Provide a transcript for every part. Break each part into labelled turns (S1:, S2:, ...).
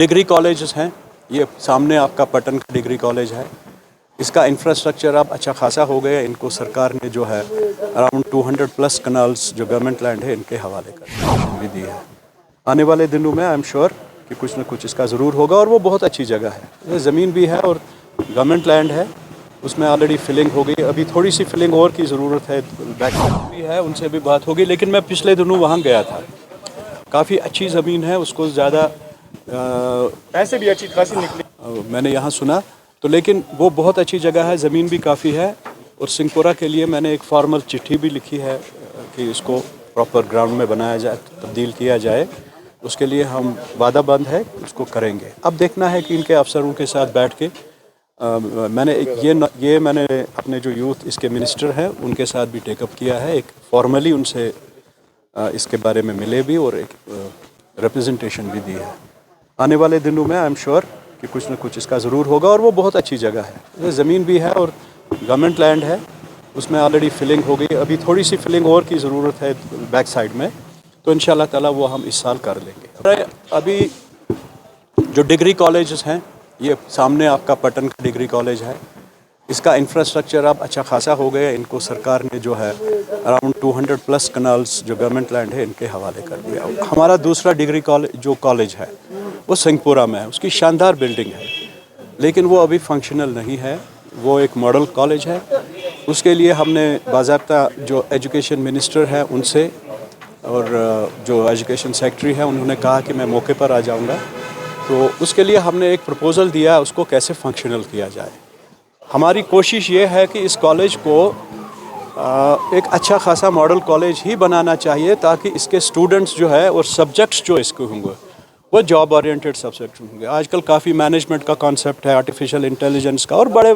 S1: Degree colleges हैं। ये सामने आपका पटन का डिग्री कॉलेज है। इसका इंफ्रास्ट्रक्चर अब अच्छा खासा हो गया। इनको सरकार ने जो है अराउंड 200 प्लस कनाल्स जो गवर्नमेंट लैंड है इनके हवाले कर भी दी है। आने वाले दिनों में आई एम श्योर कि कुछ न कुछ इसका ज़रूर होगा और वो बहुत अच्छी जगह है। ये ज़मीन भी है और गवर्नमेंट लैंड है, उसमें ऑलरेडी फिलिंग हो गई। अभी थोड़ी सी फिलिंग और की ज़रूरत है। बैक भी है, उनसे भी बात होगी। लेकिन मैं पिछले दिनों वहाँ गया था। काफ़ी अच्छी ज़मीन है, उसको ज़्यादा
S2: पैसे भी अच्छी खासी निकली
S1: मैंने यहाँ सुना तो। लेकिन वो बहुत अच्छी जगह है, ज़मीन भी काफ़ी है। और सिंहपुरा के लिए मैंने एक फॉर्मल चिट्ठी भी लिखी है कि इसको प्रॉपर ग्राउंड में बनाया जाए, तब्दील किया जाए। उसके लिए हम वादाबंद है, उसको करेंगे। अब देखना है कि इनके अफसरों के साथ बैठ के मैंने अपने जो यूथ इसके मिनिस्टर हैं उनके साथ भी टेकअप किया है। एक फॉर्मली उनसे इसके बारे में मिले भी और एक रिप्रेजेंटेशन भी दी है। आने वाले दिनों में आई एम श्योर कि कुछ न कुछ इसका ज़रूर होगा और वो बहुत अच्छी जगह है। ये ज़मीन भी है और गवर्नमेंट लैंड है, उसमें ऑलरेडी फिलिंग हो गई। अभी थोड़ी सी फिलिंग और की ज़रूरत है बैक साइड में, तो इंशाल्लाह ताला वो हम इस साल कर लेंगे। अभी जो डिग्री कॉलेजेस हैं, ये सामने आपका पटन का डिग्री कॉलेज है। इसका इंफ्रास्ट्रक्चर अब अच्छा खासा हो गया। इनको सरकार ने जो है अराउंड 200 प्लस कनाल्स जो गवर्नमेंट लैंड है इनके हवाले कर दिया। हमारा दूसरा डिग्री कॉलेज है वो सिंहपुरा में है। उसकी शानदार बिल्डिंग है, लेकिन वो अभी फंक्शनल नहीं है। वो एक मॉडल कॉलेज है। उसके लिए हमने बाज़ाब्ता जो एजुकेशन मिनिस्टर है उनसे और जो एजुकेशन सेक्रेटरी है उन्होंने कहा कि मैं मौके पर आ जाऊंगा। तो उसके लिए हमने एक प्रपोज़ल दिया, उसको कैसे फंक्शनल किया जाए। हमारी कोशिश ये है कि इस कॉलेज को एक अच्छा खासा मॉडल कॉलेज ही बनाना चाहिए, ताकि इसके स्टूडेंट्स जो है और सब्जेक्ट्स जो इसके होंगे वो जॉब ओरिएंटेड सब्जेक्ट होंगे। आजकल काफ़ी मैनेजमेंट का कॉन्सेप्ट है, आर्टिफिशियल इंटेलिजेंस का, और बड़े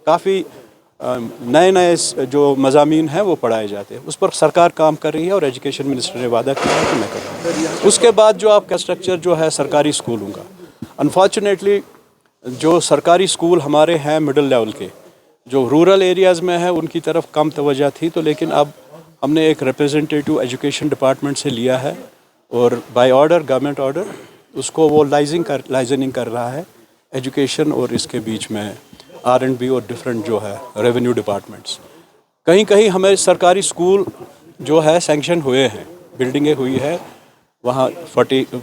S1: काफ़ी नए जो मज़ामीन हैं वो पढ़ाए जाते हैं। उस पर सरकार काम कर रही है और एजुकेशन मिनिस्टर ने वादा किया है कि मैं करूँगा। उसके बाद जो आपका स्ट्रक्चर जो है सरकारी स्कूलों का, अनफॉर्चुनेटली जो सरकारी स्कूल हमारे हैं मिडिल लेवल के, जो रूरल एरियाज़ में है उनकी तरफ कम तवज्जो थी। तो लेकिन अब हमने एक रिप्रेजेंटेटिव एजुकेशन डिपार्टमेंट से लिया है और बाय ऑर्डर, गवर्नमेंट ऑर्डर, उसको वो लाइजनिंग कर रहा है एजुकेशन और इसके बीच में R&B और डिफरेंट जो है रेवेन्यू डिपार्टमेंट्स। कहीं कहीं हमें सरकारी स्कूल जो है सैंक्शन हुए हैं, बिल्डिंगें हुई है वहाँ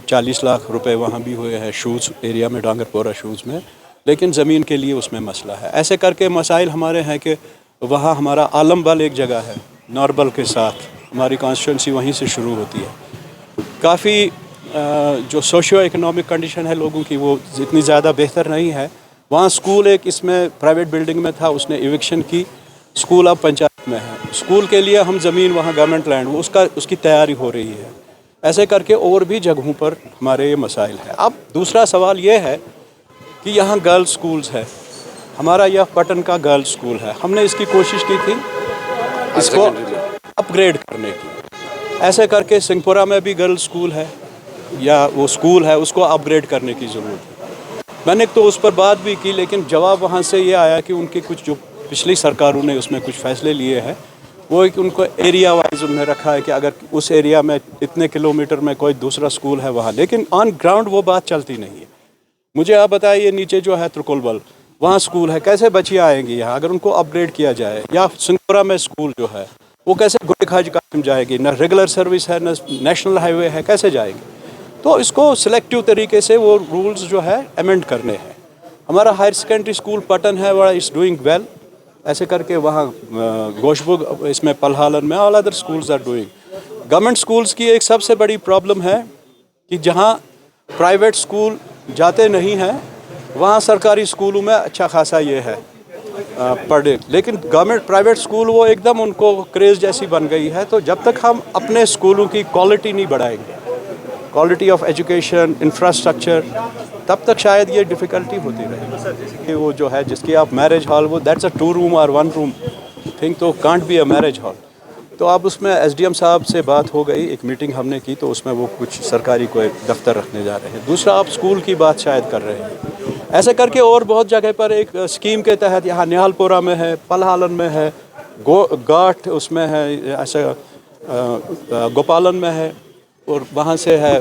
S1: 40 लाख रुपए वहाँ भी हुए हैं शूज़ एरिया में, डांगरपोरा शूज़ में। लेकिन ज़मीन के लिए उसमें मसला है। ऐसे करके मसाइल हमारे हैं कि वहाँ हमारा आलमबल एक जगह है, नॉरबल के साथ हमारी कॉन्स्टिट्यूंसी वहीं से शुरू होती है। काफ़ी जो सोशियो इकोनॉमिक कंडीशन है लोगों की वो इतनी ज़्यादा बेहतर नहीं है। वहाँ स्कूल एक इसमें प्राइवेट बिल्डिंग में था, उसने इविक्शन की। स्कूल अब पंचायत में है। स्कूल के लिए हम ज़मीन वहाँ गवर्नमेंट लैंड उसकी तैयारी हो रही है। ऐसे करके और भी जगहों पर हमारे ये मसाइल हैं। अब दूसरा सवाल ये है कि यहाँ गर्ल्स स्कूल्स है। हमारा यह पटन का गर्ल्स स्कूल है। हमने इसकी कोशिश की थी इसको अपग्रेड करने की। ऐसे करके सिंहपुरा में भी गर्ल्स स्कूल है, या वो स्कूल है उसको अपग्रेड करने की ज़रूरत है। मैंने तो उस पर बात भी की, लेकिन जवाब वहाँ से ये आया कि उनकी कुछ जो पिछली सरकारों ने उसमें कुछ फ़ैसले लिए हैं, वो एक उनको एरिया वाइज उन्होंने रखा है कि अगर उस एरिया में इतने किलोमीटर में कोई दूसरा स्कूल है वहाँ, लेकिन ऑन ग्राउंड वो बात चलती नहीं है। मुझे आप बताइए, नीचे जो है त्रिकोलबल वहाँ स्कूल है, कैसे बच्चियाँ आएंगी यहाँ अगर उनको अपग्रेड किया जाए? या सिंहपुरा में स्कूल जो है वो कैसे गुल खाज कासिम जाएगी? न रेगुलर सर्विस है, न नेशनल हाईवे है, कैसे जाएगी? तो इसको सिलेक्टिव तरीके से वो रूल्स जो है अमेंड करने हैं। हमारा हायर सेकेंडरी स्कूल पटन है, वह इज़ डूइंग वेल। ऐसे करके वहाँ गोशबुग, इसमें पलहालन में, all other schools are doing. Government schools की एक सबसे बड़ी प्रॉब्लम है कि जहाँ प्राइवेट स्कूल जाते नहीं हैं वहाँ सरकारी स्कूलों में अच्छा खासा ये है पर डे। लेकिन गवर्नमेंट प्राइवेट स्कूल वो एकदम उनको क्रेज़ जैसी बन गई है। तो जब तक हम अपने स्कूलों की क्वालिटी नहीं बढ़ाएंगे, क्वालिटी ऑफ एजुकेशन, इंफ्रास्ट्रक्चर, तब तक शायद ये डिफ़िकल्टी होती रहेगी। वो जो है जिसकी आप मैरिज हॉल, वो दैट्स अ 2 रूम और 1 रूम थिंग, तो can't be a marriage hall. तो अब उसमें SDM साहब से बात हो गई, एक मीटिंग हमने की, तो उसमें वो कुछ सरकारी कोई दफ्तर रखने जा रहे हैं। दूसरा आप स्कूल की बात शायद कर रहे हैं। ऐसे करके और बहुत जगह पर एक स्कीम के तहत, यहाँ निहालपुरा में है, पलहालन में है, गाठ उसमें है, ऐसे गोपालन में है, और वहाँ से है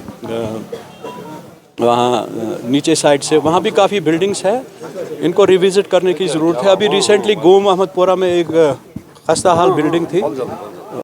S1: वहाँ नीचे साइड से वहाँ भी काफ़ी बिल्डिंग्स है, इनको रिविज़िट करने की ज़रूरत है. अभी रिसेंटली गोम अहमदपुरा में एक खस्ता हाल बिल्डिंग थी,